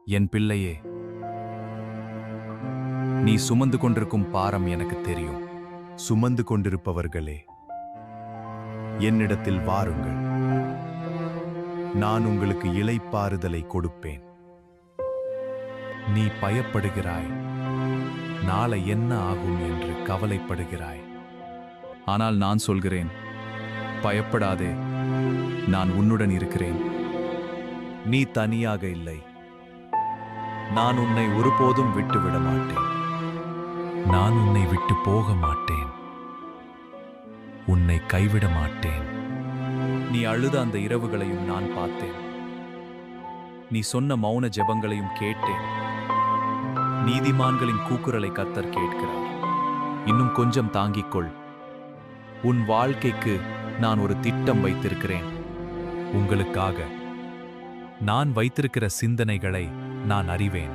என் பிள்ளையே, நீ சுமந்து கொண்டிருக்கும் பாரம் எனக்கு தெரியும். சுமந்து கொண்டிருப்பவர்களே, என்னிடத்தில் வாருங்கள். நான் உங்களுக்கு இளைப்பாறுதலை கொடுப்பேன். நீ பயப்படுகிறாய், நாளை என்ன ஆகும் என்று கவலைப்படுகிறாய். ஆனால் நான் சொல்கிறேன், பயப்படாதே, நான் உன்னுடன் இருக்கிறேன். நீ தனியாக இல்லை. நான் உன்னை ஒருபோதும் விட்டுவிட மாட்டேன். நான் உன்னை விட்டு போக மாட்டேன், உன்னை கைவிட மாட்டேன். நீ அழுத அந்த இரவுகளையும் நான் பார்த்தேன். நீ சொன்ன மௌன ஜெபங்களையும் கேட்டேன். நீதிமான்களின் கூக்குரலை கர்த்தர் கேட்கிறார். இன்னும் கொஞ்சம் தாங்கிக்கொள். உன் வாழ்க்கைக்கு நான் ஒரு திட்டம் வைத்திருக்கிறேன். உங்களுக்காக நான் வைத்திருக்கிற சிந்தனைகளை நான் அறிவேன்.